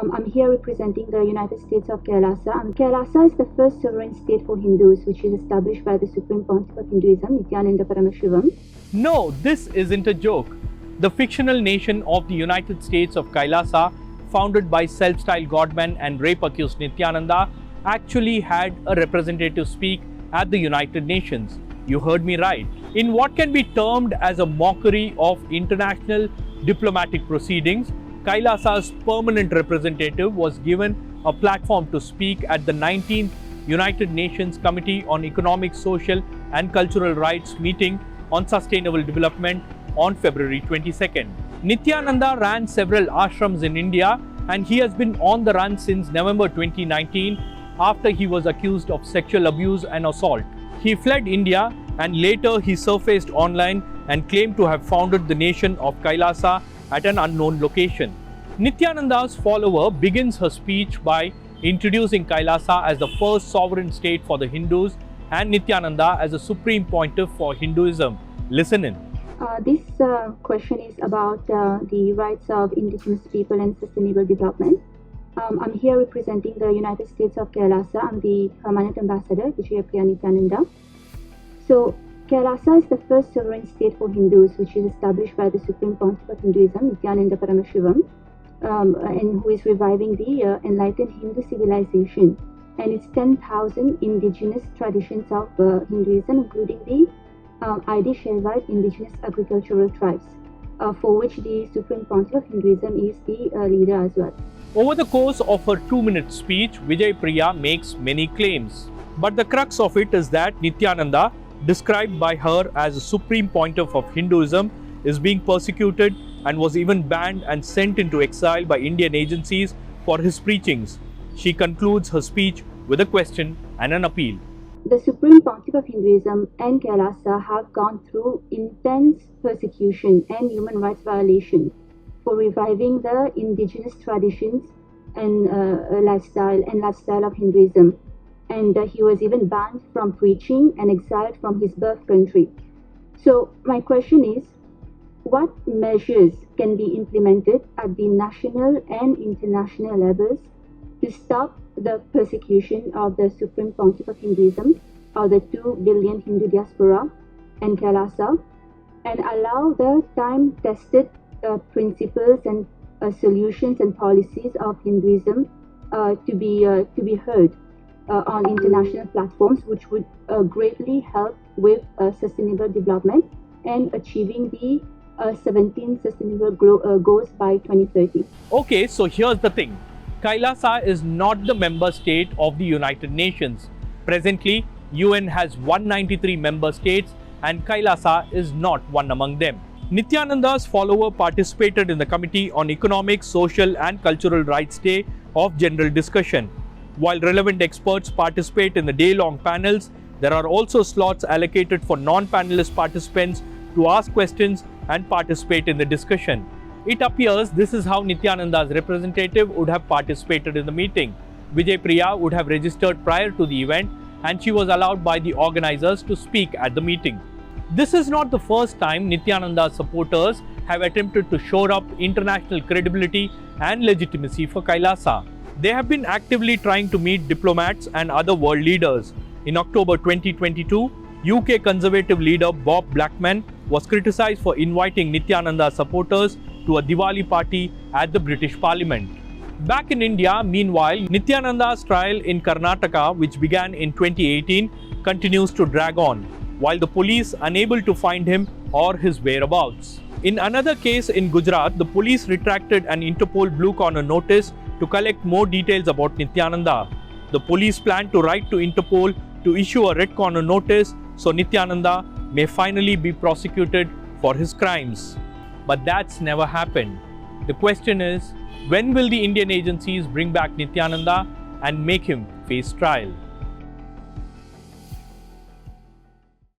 I'm here representing the United States of Kailasa. Kailasa is the first sovereign state for Hindus, which is established by the Supreme Pontiff of Hinduism, Nithyananda. No, this isn't a joke. The fictional nation of the United States of Kailasa, founded by self-styled godman and rape-accused Nithyananda, actually had a representative speak at the United Nations. You heard me right. In what can be termed as a mockery of international diplomatic proceedings, Kailasa's permanent representative was given a platform to speak at the 19th United Nations Committee on Economic, Social and Cultural Rights meeting on sustainable development on February 22nd. Nithyananda ran several ashrams in India, and he has been on the run since November 2019 after he was accused of sexual abuse and assault. He fled India and later he surfaced online and claimed to have founded the nation of Kailasa at an unknown location. Nithyananda's follower begins her speech by introducing Kailasa as the first sovereign state for the Hindus and Nithyananda as the Supreme Pontiff for Hinduism. Listen in. This question is about the rights of indigenous people and sustainable development. I'm here representing the United States of Kailasa. I'm the permanent ambassador, Nithyananda. So, Kailasa is the first sovereign state for Hindus, which is established by the Supreme Pontiff of Hinduism, Nithyananda, and who is reviving the enlightened Hindu civilization and its 10,000 indigenous traditions of Hinduism, including the Adi Shaivite indigenous agricultural tribes, for which the Supreme Pontiff of Hinduism is the leader as well. Over the course of her 2-minute speech, Vijay Priya makes many claims. But the crux of it is that Nithyananda, described by her as a Supreme Pontiff of Hinduism, is being persecuted and was even banned and sent into exile by Indian agencies for his preachings. She concludes her speech with a question and an appeal. The Supreme Pontiff of Hinduism and Kailasa have gone through intense persecution and human rights violation for reviving the indigenous traditions and lifestyle of Hinduism. And he was even banned from preaching and exiled from his birth country. So my question is, what measures can be implemented at the national and international levels to stop the persecution of the Supreme Pontiff of Hinduism, or the 2 billion Hindu diaspora and Kailasa, and allow the time-tested principles and solutions and policies of Hinduism to be heard on international platforms, which would greatly help with sustainable development and achieving the 17 sustainable goals by 2030. Okay, so here's the thing. Kailasa is not the member state of the United Nations. Presently, UN has 193 member states and Kailasa is not one among them. Nithyananda's follower participated in the Committee on Economic, Social and Cultural Rights Day of general discussion. While relevant experts participate in the day-long panels, there are also slots allocated for non-panelist participants to ask questions and participate in the discussion. It appears this is how Nithyananda's representative would have participated in the meeting. Vijay Priya would have registered prior to the event and she was allowed by the organizers to speak at the meeting. This is not the first time Nithyananda's supporters have attempted to shore up international credibility and legitimacy for Kailasa. They have been actively trying to meet diplomats and other world leaders. In October 2022, UK Conservative leader Bob Blackman was criticized for inviting Nithyananda supporters to a Diwali party at the British Parliament. Back in India, meanwhile, Nithyananda's trial in Karnataka, which began in 2018, continues to drag on, while the police are unable to find him or his whereabouts. In another case in Gujarat, the police retracted an Interpol Blue Corner notice to collect more details about Nithyananda. The police plan to write to Interpol to issue a Red Corner notice so Nithyananda may finally be prosecuted for his crimes. But that's never happened. The question is, when will the Indian agencies bring back Nithyananda and make him face trial?